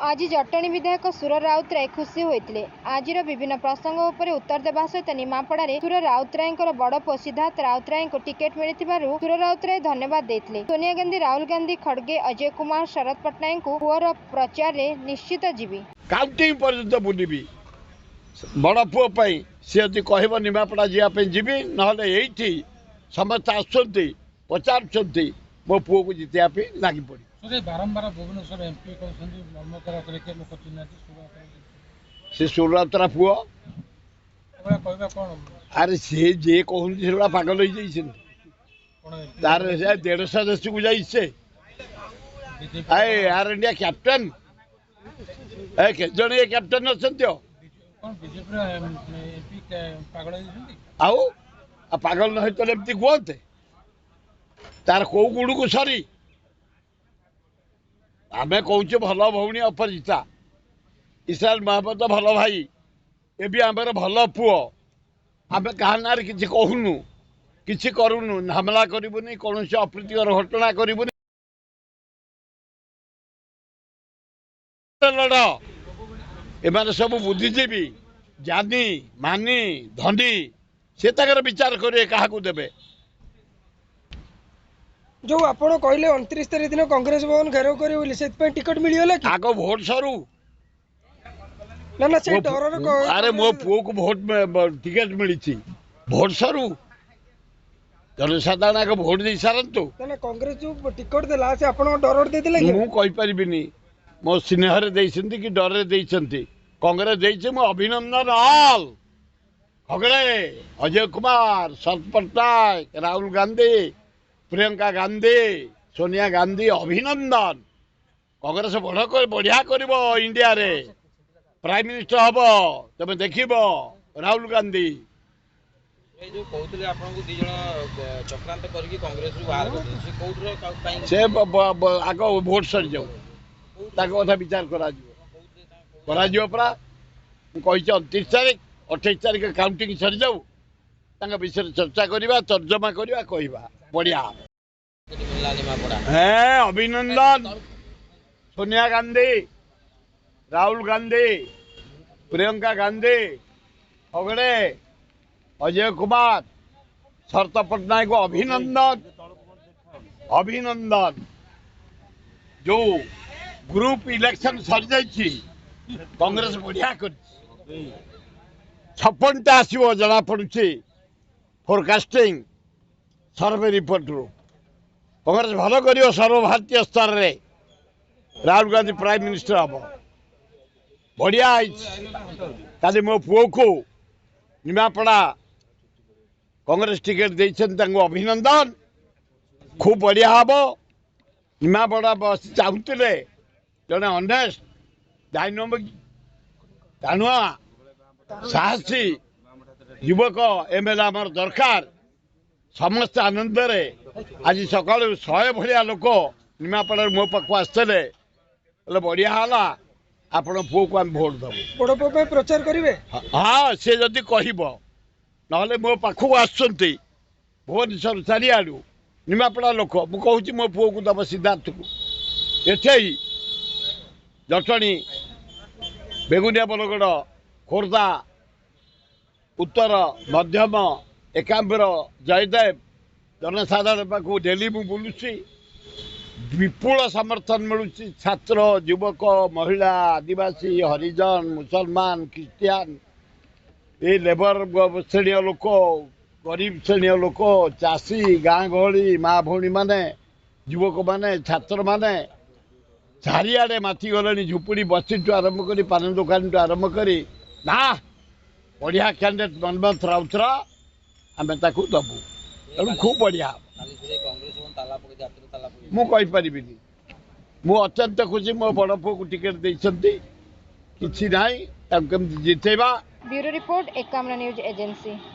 आज जटणी विधायक सुर राउतराय खुशी होते। आज विभिन्न प्रसंग उपर उत्तर देवा सहित निमापड़ा सुर राउतराय बड़ पुओ सिद्धार्थ राउतराय को टिकेट मिली सुर राउतराय धन्यवाद देते। सोनिया गांधी, राहुल गांधी, खड़गे, अजय कुमार, शरद पट्टनायक को पुओर प्रचार में निश्चित जीवी काउंटिंग पर्यंत बुलबी बड़ पुओ सी यदि कह निमापड़ा जावाई जीवी ना समस्त आसुँच पचार मो पुओ को जितने लगी पड़ी बारंबार भुवनेश्वर एमपी से सुरतरा पुओ अरे सी जे कहूँ पागल हो तार 150 देश को जाइए यार इंडिया कैप्टेन जन कैप्टेन अच्छा पागल न तो एमती कहते तार कौ गुण को सरी आम कौचे भल भौणी अपरिजिता इस्राएल महापत भल भाई ए भी आम भल पुओ आम क्या ना कि कहूनु कि करूनु हमला करूनी कौन से अप्रीतिकर घटना करूनी एम सब बुद्धिजीवी ज्ञानी मानी धनी से विचार करेंगे क्या देवे जो आपण कहले 29 तारीख दिन कांग्रेस भवन घेराव करे टिकट मिलगला कि आग भोट सरू ना से डर अरे मो पुओ को भोट टिकट मिली भोट सरू जनसाधारण आगे भोट दे सारंतु ना कांग्रेस जो टिकट देला से आपण डर दे देले मु कहि परिबिनी मो स्नेहरे देइसंती कि डरे देइसंती कांग्रेस देइछे मो अभिनंदन ऑल खगड़े अजय कुमार शरद पट्टनायक राहुल गांधी प्रियंका गांधी सोनिया गांधी अभिनंदन कांग्रेस बढ़िया कर इंडिया रे प्राइम मिनिस्टर हम तुम देख राहुल गांधी से आग भोट सरी जाऊ कथा विचार करा 29 तारीख 28 तारीख काउंटिंग सरी जाऊ विषय चर्चा करवा तर्जमा करवा कहवा बढ़िया अभिनंदन सोनिया गांधी राहुल गांधी प्रियंका गांधी खगड़े अजय कुमार शरद पट्टनायक को अभिनंदन अभिनंदन जो ग्रुप इलेक्शन सरी जाइए कांग्रेस बढ़िया कर 56टा आसो जना पड़ी फोरकास्टिंग सर्वे रिपोर्ट रू कांग्रेस भल कर सर्वभारतीय स्तर में राहुल गांधी प्राइम मिनिस्टर हम बढ़िया कल मो पुओ को निमापड़ा कांग्रेस टिकेट देते अभिनंदन खूब बढ़िया हम निमापड़ा बस चाहूले जड़े अनेस्ट डायनामिक टाणुआ साहसी युवक एमएलए आमर दरकार समस्त आनंद रे आज सका 100 भाया लोक निमापड़ा मो पाक आसते बढ़िया है आपण पुओ को आम भोट दबु बड़ पुओ प्रचार करेंगे हाँ सी जदि कह ना मो पाखक आसुँच भुवनेश्वर चारिआडू निमापड़ा लोक मुझे मो पुओ को दब सिद्धार्थ को एठे जटणी बेगुनिया बरगड़ खोर्धा उत्तर मध्यम एकाम्बर जयदेव जनसाधारण पाक डेली मु बुलूसी विपुल समर्थन मिलूँ छात्र युवक महिला आदिवासी हरिजन मुसलमान क्रिश्चियन ये लेबर श्रेणी लोक गरीब श्रेणी लोक चाषी गाँ गहली माँ भौणी माने युवक माने छात्र माने चारिआडे माथि गले झुपुड़ी बसी आरंभ कर पान दुकान आरंभ कर ना बढ़िया कैंडिडेट मनमोहन राउतरा आम दबू तेणु खूब बढ़िया मुझे मु अत्यंत खुशी मो बड़ पुओ को टिकेट देते कि जितेबा। Bureau report Ekamra news agency.